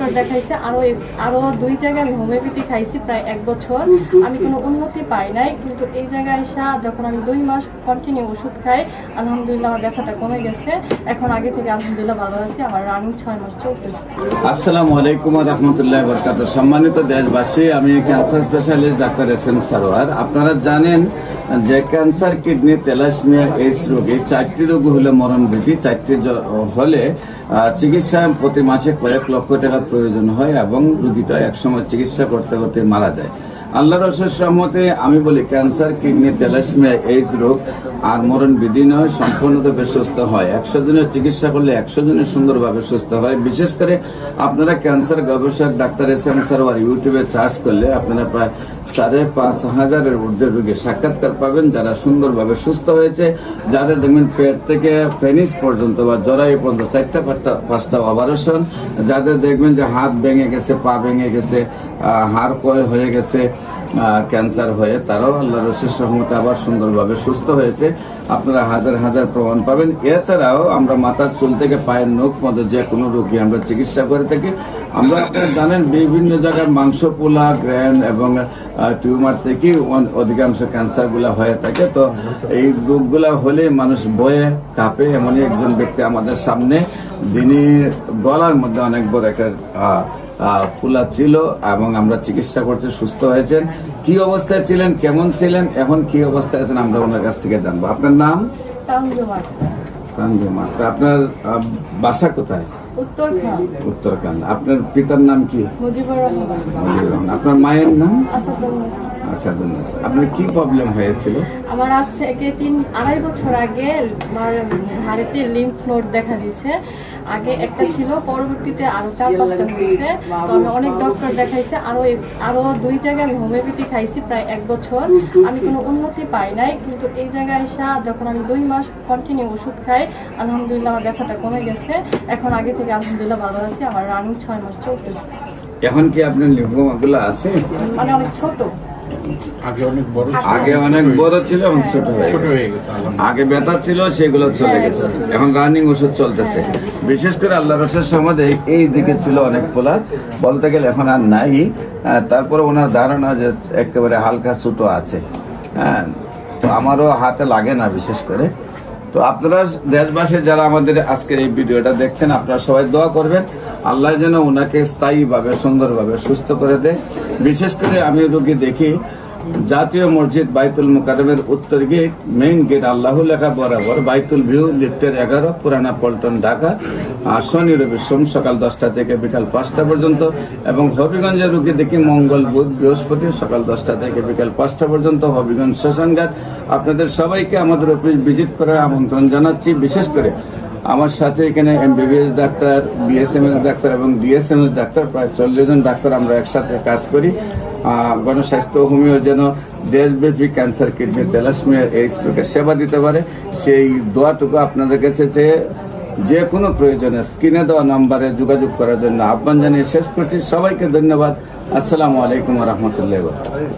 Doctor দেখাইছে, আরো 2 জায়গায় আমি হোমিওপ্যাথি খাইছি প্রায় 1 বছর। আমি কোনো উন্নতি পাই নাই, কিন্তু এই জায়গায় এসে যখন আমি 2 মাস কন্টিনিউ ওষুধ খাই, আলহামদুলিল্লাহ আমার ব্যথাটা কমে গেছে। এখন আগে থেকে আলহামদুলিল্লাহ ভালো আছি। আমার রানিং 6 মাস চলতেছে। আসসালামু আলাইকুম ওয়া রাহমাতুল্লাহি ওয়া বারাকাতুহু। সম্মানিত দেশবাসী, আমি cancer specialist doctor SM. Sarwar. আপনারা জানেন যে ক্যান্সার, কিডনি, থ্যালাসেমিয়া, এইডস রোগী 4টি রোগ হলে মরণব্যাধি। 4টি হলে চিকিৎসা প্রতি মাসে কয়েক লক্ষ টাকা প্রয়োজন হয় এবং রোগীটা একসময় চিকিৎসা করতে করতে মারা যায়। আল্লাহর অশেষ রহমতে আমি বলি ক্যান্সার, কিডনি, থ্যালাসেমিয়া, এইডস রোগ আর মরণব্যাধি নয়, সম্পূর্ণরূপে সুস্থ হয়। 100 জনের চিকিৎসা করলে 100 জনের সুন্দরভাবে সুস্থ হয়। বিশেষ করে আপনারা ক্যান্সার গবেষক ডাক্তার এস.এম. সারোয়ার ইউটিউবে সার্চ করলে আপনারা প্রায় 5,500 ঊর্ধ্বে রোগী সাক্ষাৎকার পাবেন, যারা সুন্দরভাবে সুস্থ হয়েছে, যাদের দেখবেন পেট থেকে পেনিস পর্যন্ত বা জরায়ু পর্যন্ত 4টা-5টা অপারেশন, যাদের দেখবেন যে হাত ভেঙে গেছে, পা ভেঙে গেছে, হাড় ক্ষয় হয়ে গেছে ক্যান্সার হয়ে, তারাও আল্লাহর অশেষ রহমতে আবার সুন্দরভাবে সুস্থ হয়েছে। আপনারা হাজার হাজার প্রমাণ পাবেন। এছাড়াও আমরা মাথার চুল থেকে পায়ের নখ মধ্যে যে কোনো রোগী আমরা চিকিৎসা করে থাকি। আমরা আপনারা জানেন বিভিন্ন জায়গায় মাংস পোলা, গ্র্যান্ড এবং টিউমার থেকে অধিকাংশ ক্যান্সারগুলো হয়ে থাকে। তো এই রোগগুলা হলে মানুষ ভয়ে কাঁপে। এমনই একজন ব্যক্তি আমাদের সামনে, যিনি গলার মধ্যে অনেক বড় একটা ফুলা ছিল এবং আমরা চিকিৎসা করছি, সুস্থ হয়েছেন। কি অবস্থায় ছিলেন, কেমন ছিলেন, এখন কি অবস্থায় আছেন, আমরা ওনার কাছ থেকে জানবো। আপনার নাম? তানজুমা। আপনার বাসা কোথায়? উত্তরখান। আপনার পিতার নাম কি? মুজিবুর রহমান। আপনার মায়ের নাম? আসাদুন্নেছা। আপনার কি প্রবলেম হয়েছিল? আমার আজ থেকে 3-2.5 বছর আগে আমার হাড়িতে লিম্ফ নোড দেখা দিয়েছে। আগে একটা ছিল, পরবর্তীতে আরো 4-5টা হয়েছে। তো আমি অনেক ডক্টর দেখাইছে, আরো 2 জায়গায় আমি হোমিওপ্যাথি খাইছি প্রায় 1 বছর। আমি কোনো উন্নতি পাই নাই, কিন্তু এই জায়গায় এসে যখন আমি 2 মাস কন্টিনিউ ওষুধ খাই, আলহামদুলিল্লাহ আমার ব্যথাটা কমে গেছে। এখন আগে থেকে আলহামদুলিল্লাহ ভালো আছি। আমার রানিং 6 মাস চলতেছে। এখন কি আপনার লিম্ফোমাগুলো আছে? মানে অনেক ছোট। আগে অনেক বড় ছিল, এখন ছোট হয়ে গেছে। আগে ব্যথা ছিল, সেগুলো চলে গেছে। এখন রানিং ওষুধ চলতেছে। বিশেষ করে আল্লাহর রসের সমাধে এই দিকে ছিল অনেক ফোলা, বলতে গেলে এখন আর নাই। তারপরে ওনার ধারণা যে একেবারে হালকা ছোট আছে। হ্যাঁ, তো আমারও হাতে লাগে না বিশেষ করে। তো আপনারা দেশবাসী যারা আমাদের আজকের এই ভিডিওটা দেখছেন, আপনারা সবাই দোয়া করবেন আল্লাহ যেন ওনাকে স্থায়ীভাবে সুন্দরভাবে সুস্থ করে দেয়। বিশেষ করে আমি রোগী দেখি জাতীয় মসজিদ বাইতুল মুকাররমের উত্তর গেট, মেইন গেট আল্লাহ লেখা বরাবর, বাইতুল ভিউ, লিফটের 11, পুরানা পল্টন, ঢাকা। শনি রবি সোম সকাল 10টা থেকে বিকাল 5টা পর্যন্ত, এবং হবিগঞ্জের রোগী দেখি মঙ্গল বুধ বৃহস্পতি সকাল 10টা থেকে বিকাল 5টা পর্যন্ত, হবিগঞ্জ শ্মশানঘাট। আপনাদের সবাইকে আমাদের অফিস ভিজিট করার আমন্ত্রণ জানাচ্ছি। বিশেষ করে আমার সাথে এখানে MBBS ডাক্তার, BSMS ডাক্তার এবং DSMS ডাক্তার, প্রায় 40 জন ডাক্তার আমরা একসাথে কাজ করি। গণস্বাস্থ্য হোমিও যেন দেশব্যাপী ক্যান্সার, কিডনি, থ্যালাসেমিয়া, এইডস রোগের সেবা দিতে পারে, সেই দোয়াটুকু আপনাদের কাছে যে কোনো প্রয়োজনে স্ক্রিনে দেওয়া নম্বরে যোগাযোগ করার জন্য আহ্বান জানিয়ে শেষ করছি। সবাইকে ধন্যবাদ। আসসালামু আলাইকুম ওয়া রাহমাতুল্লাহি ওয়া বারাকাতুহু।